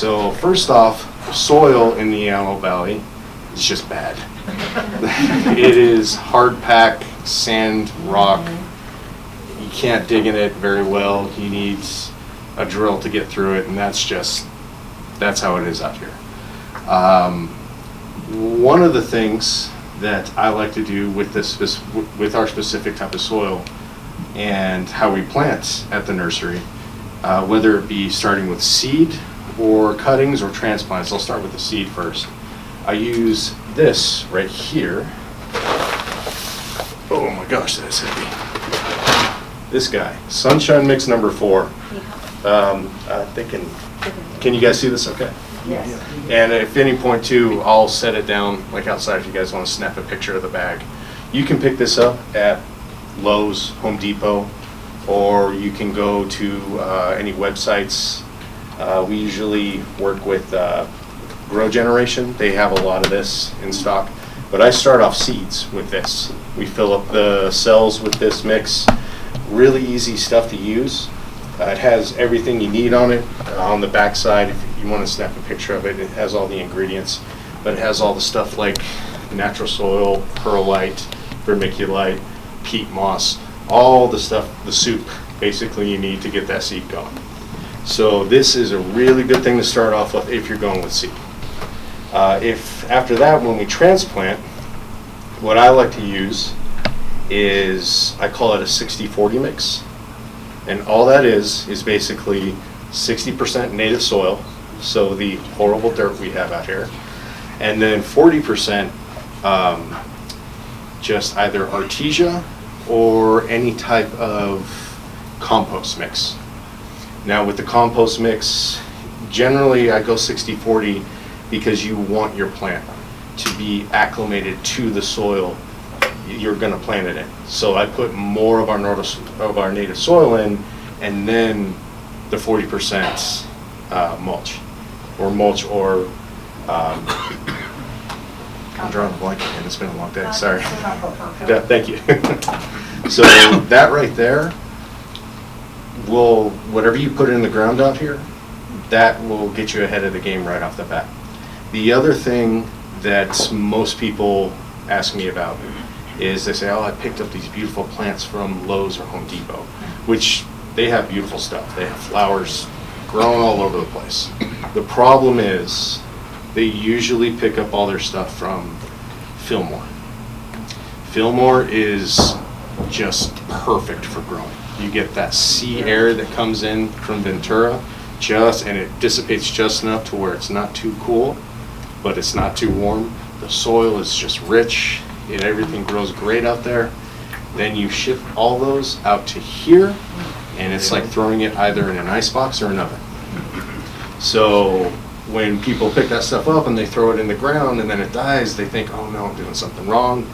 So first off, soil in the Antelope Valley is just bad. It is hard pack, sand, rock. You can't dig in it very well. You need a drill to get through it, and that's how it is out here. One of the things that I like to do with with our specific type of soil and how we plant at the nursery, whether it be starting with seed or cuttings or transplants. I'll start with the seed first. I use this right here. Oh my gosh, that's heavy. This guy, Sunshine Mix number 4. Can you guys see this okay? Yes. And if any point too, I'll set it down like outside if you guys want to snap a picture of the bag. You can pick this up at Lowe's, Home Depot, or you can go to any websites. We usually work with Grow Generation. They have a lot of this in stock. But I start off seeds with this. We fill up the cells with this mix. Really easy stuff to use. It has everything you need on it. On the back side, if you want to snap a picture of it, it has all the ingredients. But it has all the stuff like natural soil, perlite, vermiculite, peat moss, all the stuff, the soup, basically you need to get that seed going. So this is a really good thing to start off with if you're going with seed. If after that, when we transplant, what I like to use is, I call it a 60-40 mix. And all that is basically 60% native soil, so the horrible dirt we have out here, and then 40% just either artesia or any type of compost mix. Now with the compost mix, generally I go 60-40 because you want your plant to be acclimated to the soil you're going to plant it in. So I put more of our native soil in, and then the 40% mulch, or I'm drawing a blank again. It's been a long day. Sorry. Yeah, thank you. So that right there will, whatever you put in the ground out here, that will get you ahead of the game right off the bat. The other thing that most people ask me about is they say, oh, I picked up these beautiful plants from Lowe's or Home Depot, which they have beautiful stuff. They have flowers growing all over the place. The problem is they usually pick up all their stuff from Fillmore. Fillmore is just perfect for growing. You get that sea air that comes in from Ventura, and it dissipates just enough to where it's not too cool, but it's not too warm. The soil is just rich. Everything grows great out there. Then you ship all those out to here, and it's like throwing it either in an ice box or an oven. So when people pick that stuff up and they throw it in the ground and then it dies, they think, oh no, I'm doing something wrong.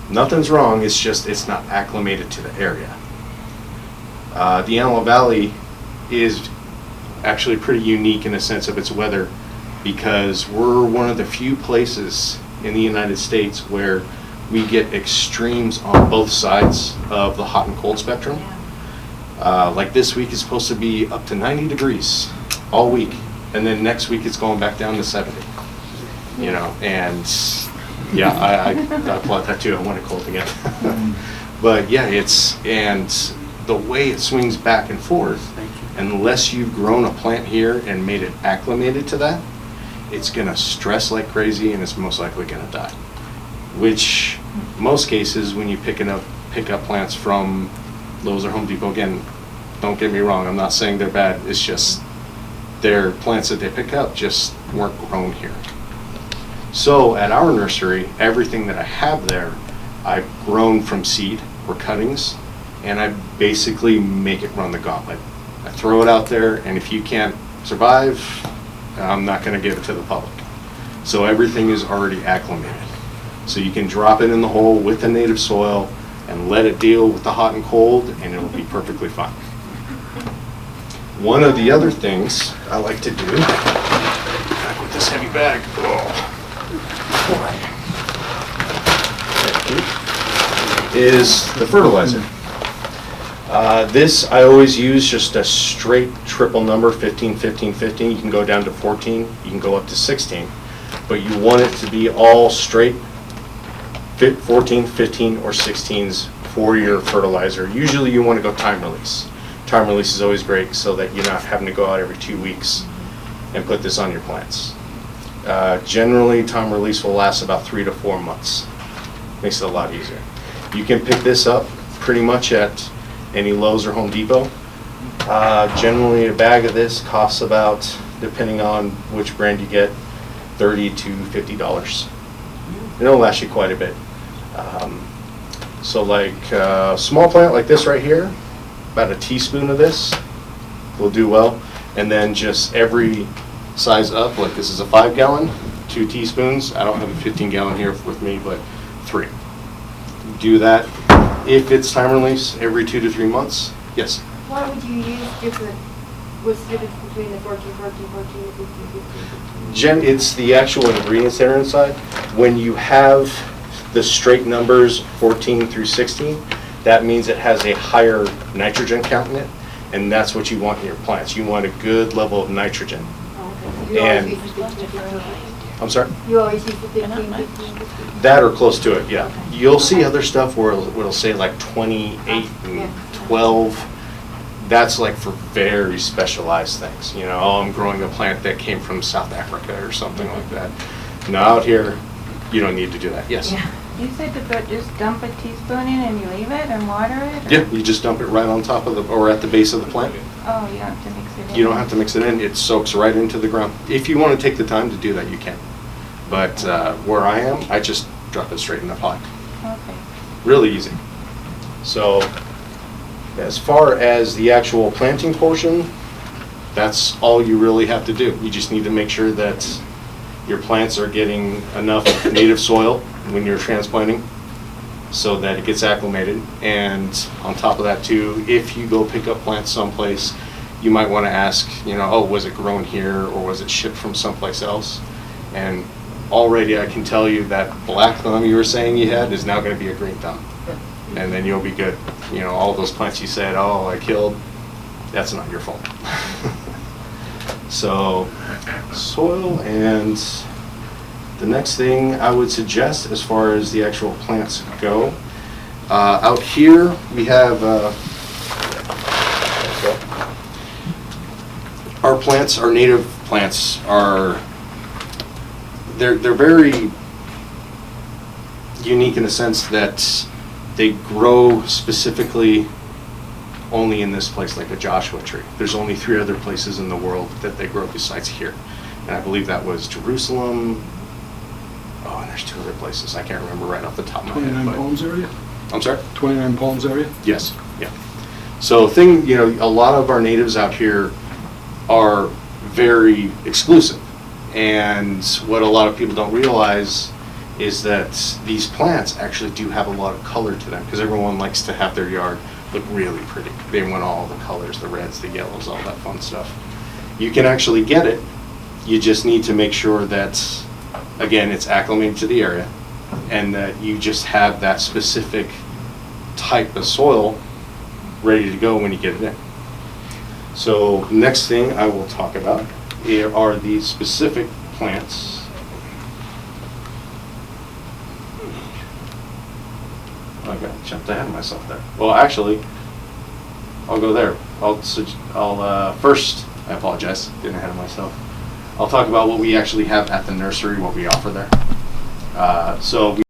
Nothing's wrong, it's just it's not acclimated to the area. The Antelope Valley is actually pretty unique in the sense of its weather, because we're one of the few places in the United States where we get extremes on both sides of the hot and cold spectrum. Like this week is supposed to be up to 90 degrees all week, and then next week it's going back down to 70. You know, and yeah, I applaud that too. I want it cold again. But yeah, and the way it swings back and forth, unless you've grown a plant here and made it acclimated to that, it's gonna stress like crazy and it's most likely gonna die. Which most cases when you pick up plants from Lowe's or Home Depot, again, don't get me wrong, I'm not saying they're bad, it's just their plants that they pick up just weren't grown here. So at our nursery, everything that I have there, I've grown from seed or cuttings, and I basically make it run the gauntlet. I throw it out there, and if you can't survive, I'm not going to give it to the public. So everything is already acclimated. So you can drop it in the hole with the native soil and let it deal with the hot and cold, and it'll be perfectly fine. One of the other things I like to do, back with this heavy bag, is the fertilizer. This, I always use just a straight triple number, 15, 15, 15. You can go down to 14, you can go up to 16. But you want it to be all straight 14, 15, or 16s for your fertilizer. Usually you want to go time release. Time release is always great so that you're not having to go out every 2 weeks and put this on your plants. Generally, time release will last about 3 to 4 months. Makes it a lot easier. You can pick this up pretty much at any Lowe's or Home Depot. Generally, a bag of this costs about, depending on which brand you get, $30 to $50. It'll last you quite a bit. So like a small plant like this right here, about a teaspoon of this will do well. And then just every size up, like this is a 5-gallon, 2 teaspoons. I don't have a 15-gallon here with me, but 3. Do that if it's time release every 2 to 3 months. Yes? What would you use different, what's the difference between the 14, 14, 14, and 15, 15, 15? It's the actual ingredients that are inside. When you have the straight numbers 14 through 16, that means it has a higher nitrogen count in it, and that's what you want in your plants. You want a good level of nitrogen. Oh, okay. You And- always use the 15, 15, 15? I'm sorry? You always use the 15, 15, 15? That or close to it, yeah. You'll see other stuff where it'll say like 28 and 12. That's like for very specialized things. You know, oh, I'm growing a plant that came from South Africa or something like that. Now out here, you don't need to do that. Yes? Yeah. You said to put, just dump a teaspoon in and you leave it and water it? or- Yeah, you just dump it right on top of the, or at the base of the plant. Oh, you don't have to mix it in? You don't have to mix it in, it soaks right into the ground. If you want to take the time to do that, you can. But where I am, I just drop it straight in the pot. Okay. Really easy. So as far as the actual planting portion, that's all you really have to do. You just need to make sure that your plants are getting enough native soil when you're transplanting so that it gets acclimated. And on top of that too, if you go pick up plants someplace, you might want to ask, you know, oh, was it grown here or was it shipped from someplace else? And already I can tell you that black thumb you were saying you had is now going to be a green thumb. And then you'll be good. You know, all those plants you said, oh, I killed, that's not your fault. So, soil, and the next thing I would suggest as far as the actual plants go, out here we have our plants, our native plants are, they're very unique in the sense that they grow specifically only in this place, like a Joshua tree. There's only 3 other places in the world that they grow besides here. And I believe that was Jerusalem. Oh, and there's 2 other places. I can't remember right off the top of my head. 29 but- Palms area? I'm sorry? 29 Palms area? Yes, yeah. So a lot of our natives out here are very exclusive. And what a lot of people don't realize is that these plants actually do have a lot of color to them because everyone likes to have their yard look really pretty. They want all the colors, the reds, the yellows, all that fun stuff. You can actually get it. You just need to make sure that, again, it's acclimated to the area and that you just have that specific type of soil ready to go when you get it in. So next thing I will talk about are these specific plants. I jumped ahead of myself there. Well, actually, I'll go there. I'll first, I apologize, getting ahead of myself. I'll talk about what we actually have at the nursery, what we offer there. So we